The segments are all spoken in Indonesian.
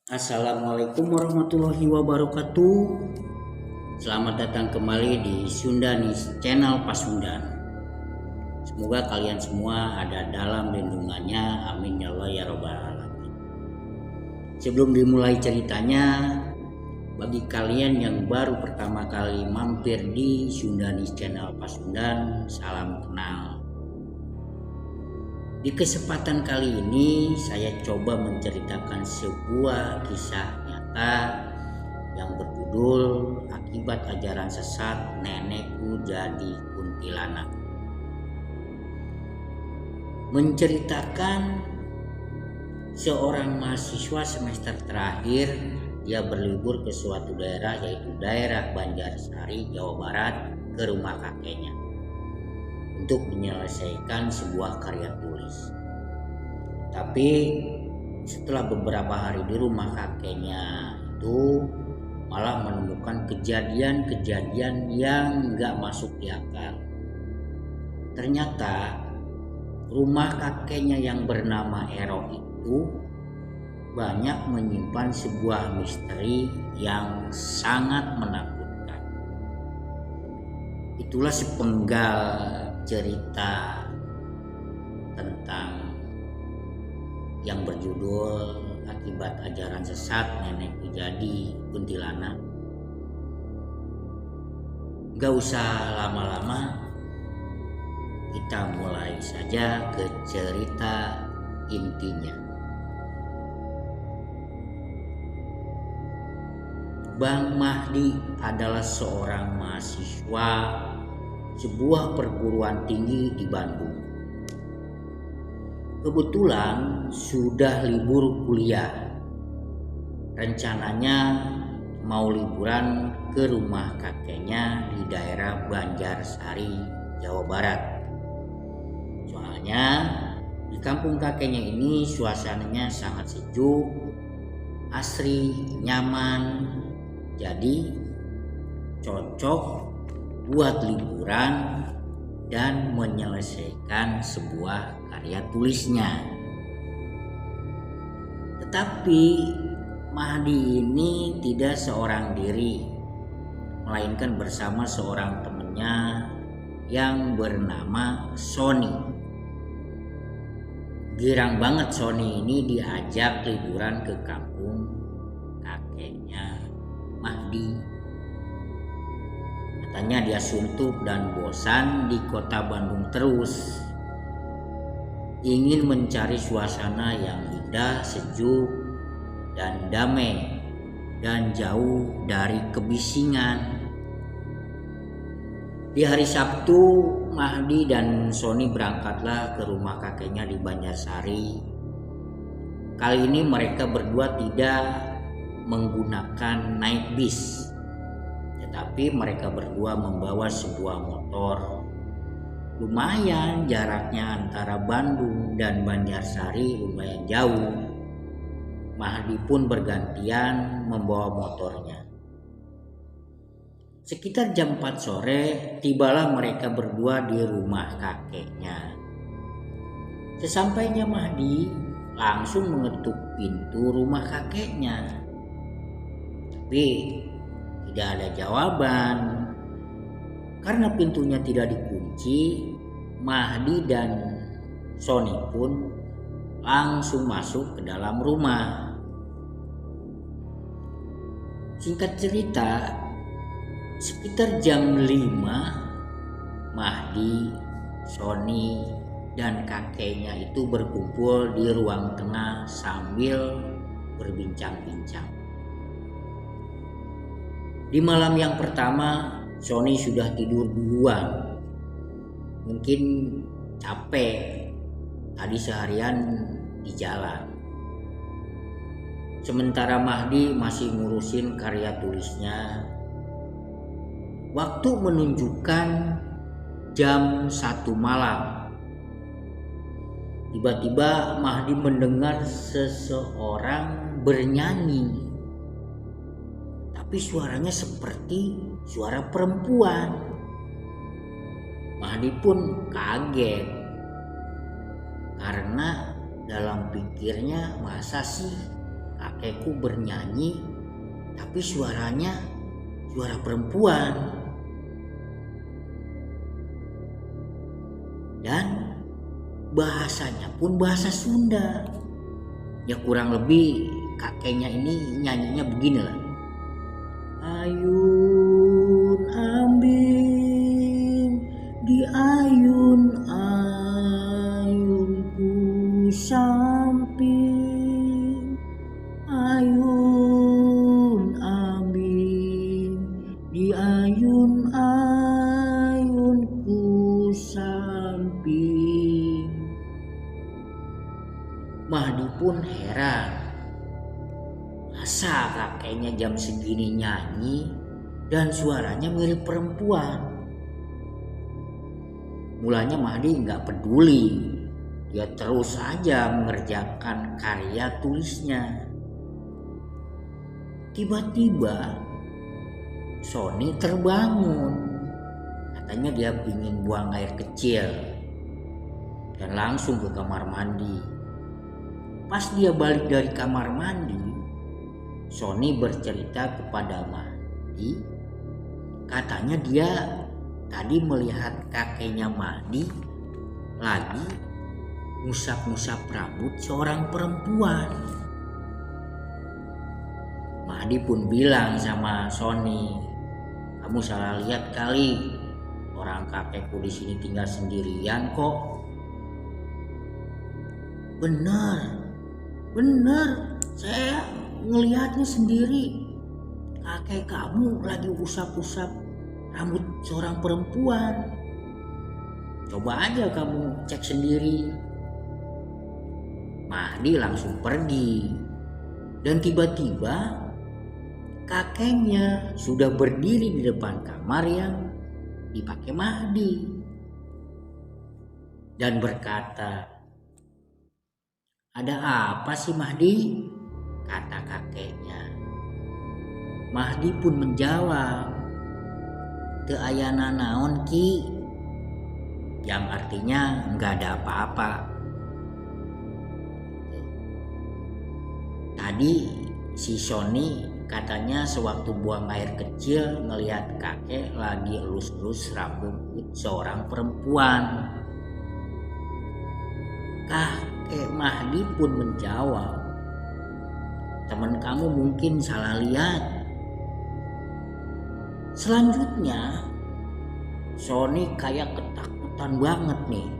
Assalamualaikum warahmatullahi wabarakatuh. Selamat datang kembali di Sundanis Channel Pasundan. Semoga kalian semua ada dalam lindungannya. Amin ya Allah ya robbal alamin. Sebelum dimulai ceritanya, bagi kalian yang baru pertama kali mampir di Sundanis Channel Pasundan, salam kenal. Di kesempatan kali ini saya coba menceritakan sebuah kisah nyata yang berjudul Akibat Ajaran Sesat Nenekku Jadi Kuntilanak. Menceritakan seorang mahasiswa semester terakhir, dia berlibur ke suatu daerah, yaitu daerah Banjarsari, Jawa Barat, ke rumah kakeknya untuk menyelesaikan sebuah karya tulis. Tapi setelah beberapa hari di rumah kakeknya itu malah menemukan kejadian-kejadian yang gak masuk di akal. Ternyata rumah kakeknya yang bernama Ero itu banyak menyimpan sebuah misteri yang sangat menakutkan. Itulah sepenggal cerita tentang yang berjudul Akibat Ajaran Sesat Nenekku Jadi Kuntilanak. Gak usah lama-lama, kita mulai saja ke cerita intinya. Bang Mahdi adalah seorang mahasiswa sebuah perguruan tinggi di Bandung. Kebetulan sudah libur kuliah. Rencananya mau liburan ke rumah kakeknya di daerah Banjarsari, Jawa Barat. Soalnya di kampung kakeknya ini suasananya sangat sejuk, asri, nyaman. Jadi cocok buat liburan dan menyelesaikan sebuah karya tulisnya. Tetapi Mahdi ini tidak seorang diri, melainkan bersama seorang temannya yang bernama Sony. Girang banget Sony ini diajak liburan ke kampung kakeknya Mahdi. Katanya dia suntuk dan bosan di kota Bandung terus. Ingin mencari suasana yang indah, sejuk, dan damai, dan jauh dari kebisingan. Di hari Sabtu, Mahdi dan Sony berangkatlah ke rumah kakeknya di Banjarsari. Kali ini mereka berdua tidak menggunakan naik bis, tetapi mereka berdua membawa sebuah motor. Lumayan jaraknya antara Bandung dan Banjarsari, lumayan jauh. Mahdi pun bergantian membawa motornya. Sekitar jam 4 sore tibalah mereka berdua di rumah kakeknya. Sesampainya Mahdi langsung mengetuk pintu rumah kakeknya. Tapi tidak ada jawaban. Karena pintunya tidak dikunci, Mahdi dan Sony pun langsung masuk ke dalam rumah. Singkat cerita, sekitar jam 5, Mahdi, Sony, dan kakeknya itu berkumpul di ruang tengah sambil berbincang-bincang. Di malam yang pertama, Sony sudah tidur duluan. Mungkin capek, tadi seharian di jalan. Sementara Mahdi masih ngurusin karya tulisnya. Waktu menunjukkan jam 1 malam. Tiba-tiba Mahdi mendengar seseorang bernyanyi. Tapi suaranya seperti suara perempuan. Mahdi pun kaget karena dalam pikirnya masa sih kakekku bernyanyi, tapi suaranya suara perempuan. Dan bahasanya pun bahasa Sunda. Ya kurang lebih kakeknya ini nyanyinya beginilah. Ayun ambing di ayunku samping, ayun ambing di ayunku samping. Mahdi pun heran, masa kakeknya jam segini nyanyi dan suaranya mirip perempuan. Mulanya Mahdi nggak peduli, dia terus saja mengerjakan karya tulisnya. Tiba-tiba Sony terbangun, katanya dia ingin buang air kecil dan langsung ke kamar mandi. Pas dia balik dari kamar mandi, Sony bercerita kepada Mahdi, katanya dia tadi melihat kakeknya Mahdi lagi ngusap-ngusap rambut seorang perempuan. Mahdi pun bilang sama Sony, kamu salah lihat kali, orang kakekku di sini tinggal sendirian kok. Benar, saya ngelihatnya sendiri. Kakek kamu lagi usap-usap rambut seorang perempuan. Coba aja kamu cek sendiri. Mahdi langsung pergi. Dan tiba-tiba kakeknya sudah berdiri di depan kamar yang dipakai Mahdi. Dan berkata, ada apa sih Mahdi? Kata kakeknya. Mahdi pun menjawab, teu aya nanaon Ki, yang artinya nggak ada apa-apa. Tadi si Sony katanya sewaktu buang air kecil ngelihat kakek lagi elus-elus rambut seorang perempuan. Kakek Mahdi pun menjawab, teman kamu mungkin salah lihat. Selanjutnya Sony kayak ketakutan banget nih.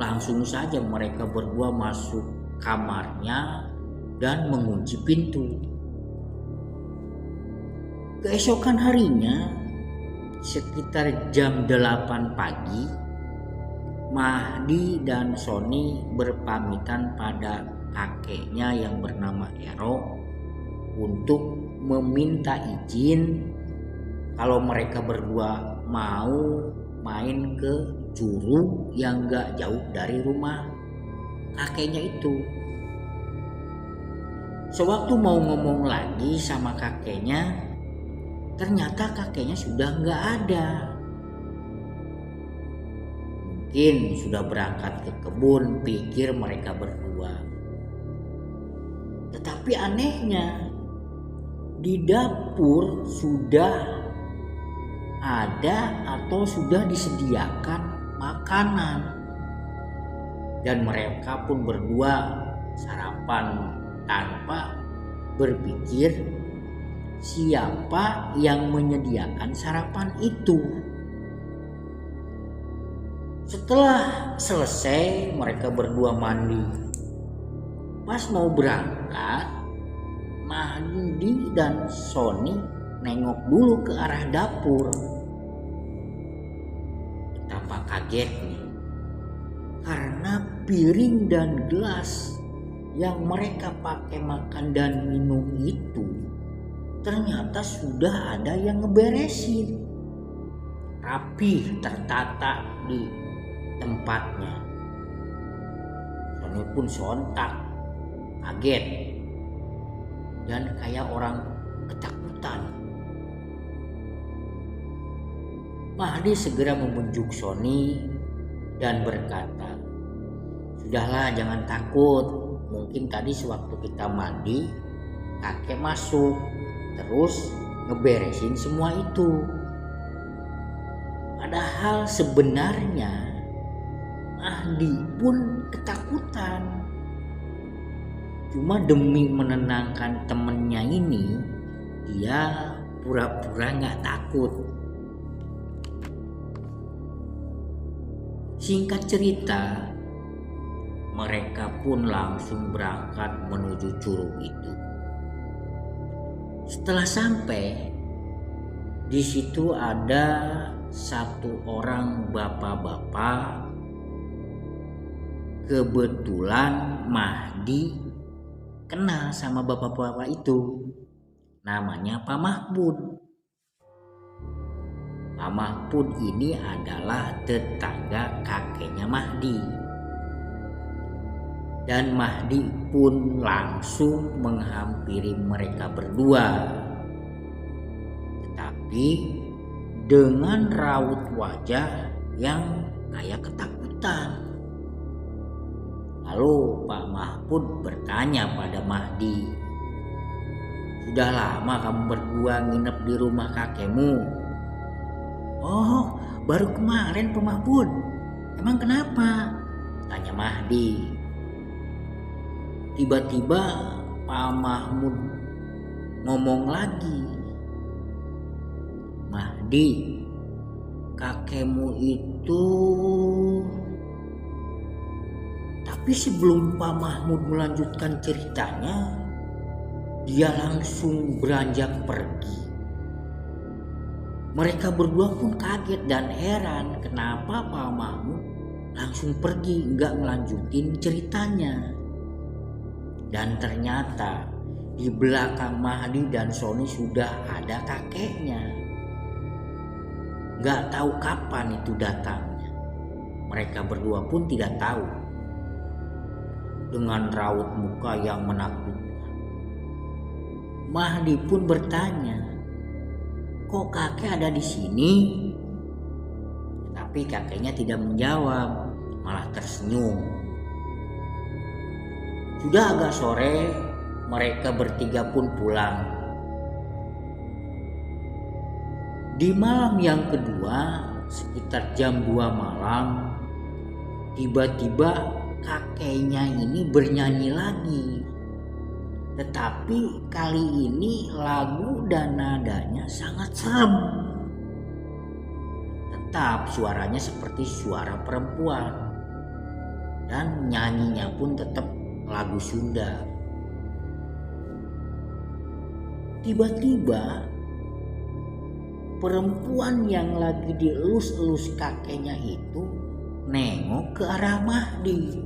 Langsung saja mereka berdua masuk kamarnya dan mengunci pintu. Keesokan harinya sekitar jam 8 pagi, Mahdi dan Sony berpamitan pada kakeknya yang bernama Ero untuk meminta izin kalau mereka berdua mau main ke curug yang gak jauh dari rumah kakeknya itu. Sewaktu mau ngomong lagi sama kakeknya, ternyata kakeknya sudah gak ada. Mungkin sudah berangkat ke kebun, pikir mereka berdua. Tetapi anehnya, di dapur sudah ada atau sudah disediakan makanan. Dan mereka pun berdua sarapan tanpa berpikir siapa yang menyediakan sarapan itu. Setelah selesai mereka berdua mandi. Pas mau berangkat, Mahdi dan Sony nengok dulu ke arah dapur. Betapa kagetnya, karena piring dan gelas yang mereka pakai makan dan minum itu ternyata sudah ada yang ngeberesin, rapih tertata di tempatnya. Sony pun sontak kaget dan kayak orang ketakutan. Mahdi segera membujuk Sony dan berkata, sudahlah jangan takut, mungkin tadi sewaktu kita mandi kakek masuk terus ngeberesin semua itu. Padahal sebenarnya Mahdi pun ketakutan. Cuma demi menenangkan temennya ini, dia pura-pura gak takut. Singkat cerita, mereka pun langsung berangkat menuju curug itu. Setelah sampai, di situ ada satu orang bapak-bapak. Kebetulan Mahdi kenal sama bapak-bapak itu. Namanya Pak Mahmud. Pak Mahmud ini adalah tetangga kakeknya Mahdi. Dan Mahdi pun langsung menghampiri mereka berdua. Tetapi dengan raut wajah yang kayak ketakutan. Lalu Pak Mahmud bertanya pada Mahdi, "Sudah lama kamu berdua nginep di rumah kakekmu?" "Oh, baru kemarin Pak Mahmud." "Emang kenapa?" tanya Mahdi. Tiba-tiba Pak Mahmud ngomong lagi, "Mahdi, kakekmu itu..." Tapi sebelum Pak Mahmud melanjutkan ceritanya, dia langsung beranjak pergi. Mereka berdua pun kaget dan heran kenapa Pak Mahmud langsung pergi, nggak melanjutin ceritanya. Dan ternyata di belakang Mahdi dan Sony sudah ada kakeknya. Nggak tahu kapan itu datangnya. Mereka berdua pun tidak tahu. Dengan raut muka yang menakutkan, Mahdi pun bertanya, "Kok kakek ada di sini?" Tapi kakeknya tidak menjawab, malah tersenyum. Sudah agak sore, mereka bertiga pun pulang. Di malam yang kedua, sekitar jam 2 malam, tiba-tiba kakeknya ini bernyanyi lagi. Tetapi kali ini lagu dan nadanya sangat serem. Tetap suaranya seperti suara perempuan. Dan nyanyinya pun tetap lagu Sunda. Tiba-tiba perempuan yang lagi dielus-elus kakeknya itu nengok ke arah Mahdi.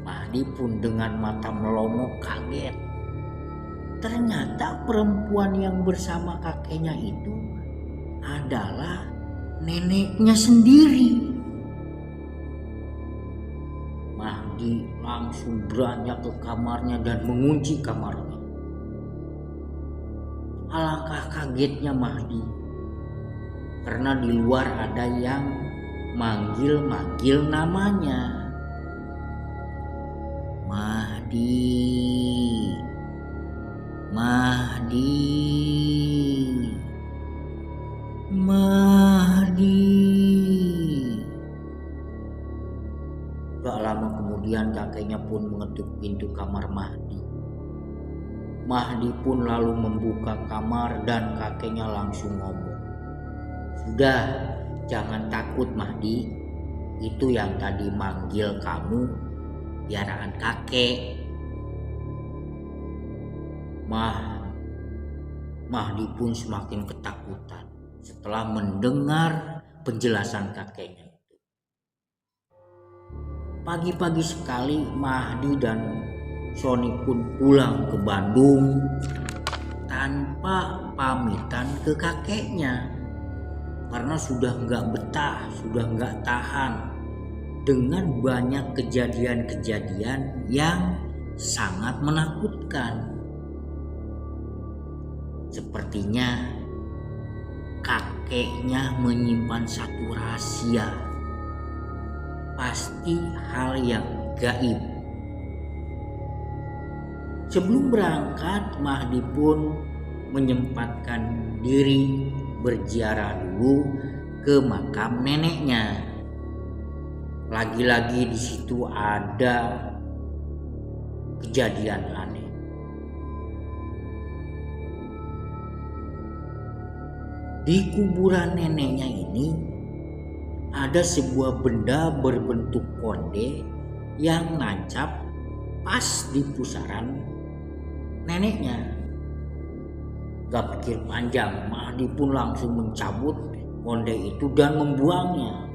Mahdi pun dengan mata melongo kaget. Ternyata perempuan yang bersama kakeknya itu adalah neneknya sendiri. Mahdi langsung beranjak ke kamarnya dan mengunci kamarnya. Alangkah kagetnya Mahdi, karena di luar ada yang manggil-manggil namanya. "Mahdi, Mahdi, Mahdi." Gak lama kemudian kakeknya pun mengetuk pintu kamar Mahdi. Mahdi pun lalu membuka kamar dan kakeknya langsung ngomong, "Sudah, jangan takut Mahdi. Itu yang tadi manggil kamu piaraan kakek." Mahdi pun semakin ketakutan setelah mendengar penjelasan kakeknya itu. Pagi-pagi sekali Mahdi dan Sony pun pulang ke Bandung tanpa pamitan ke kakeknya. Karena sudah nggak betah, sudah nggak tahan dengan banyak kejadian-kejadian yang sangat menakutkan. Sepertinya kakeknya menyimpan satu rahasia. Pasti hal yang gaib Sebelum berangkat, Mahdi pun menyempatkan diri berziarah dulu ke makam neneknya. Lagi-lagi di situ ada kejadian aneh. Di kuburan neneknya ini ada sebuah benda berbentuk konde yang nancap pas di pusaran neneknya. Gak pikir panjang, Mahdi pun langsung mencabut konde itu dan membuangnya.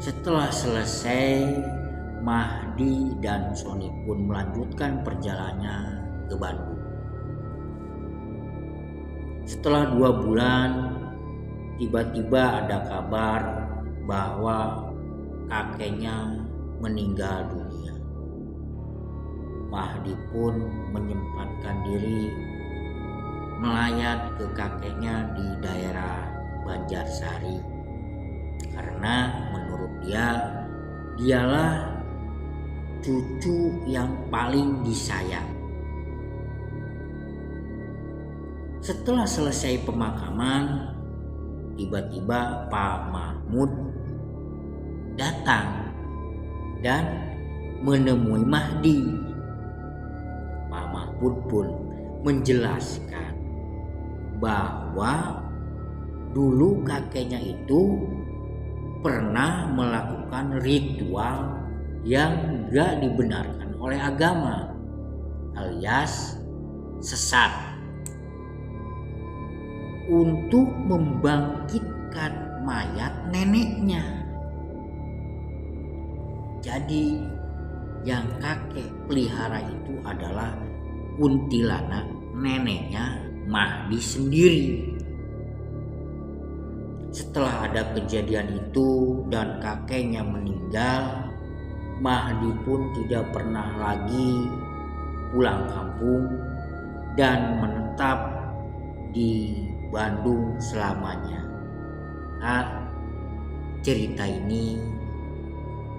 Setelah selesai, Mahdi dan Sony pun melanjutkan perjalanannya ke Bandung. Setelah 2 bulan, tiba-tiba ada kabar bahwa kakeknya meninggal dunia. Mahdi pun menyempatkan diri melayat ke kakeknya di daerah Banjarsari, karena menurut dialah cucu yang paling disayang. Setelah selesai pemakaman, tiba-tiba Pak Mahmud datang dan menemui Mahdi. Pak Mahmud pun menjelaskan bahwa dulu kakeknya itu pernah melakukan ritual yang gak dibenarkan oleh agama, alias sesat, untuk membangkitkan mayat neneknya. Jadi yang kakek pelihara itu adalah kuntilanak neneknya Mahdi sendiri. Setelah ada kejadian itu dan kakeknya meninggal, Mahdi pun tidak pernah lagi pulang kampung dan menetap di Bandung selamanya. Cerita ini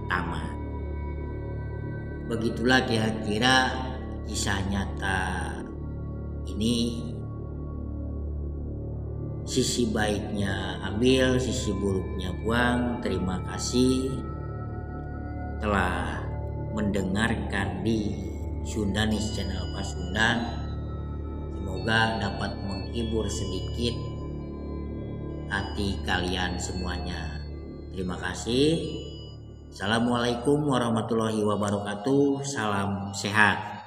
tamat. Begitulah kira-kira kisah nyata ini. Sisi baiknya ambil, sisi buruknya buang. Terima kasih telah mendengarkan di Sundanis Channel Pasundan. Semoga dapat menghibur sedikit hati kalian semuanya. Terima kasih. Assalamualaikum warahmatullahi wabarakatuh. Salam sehat.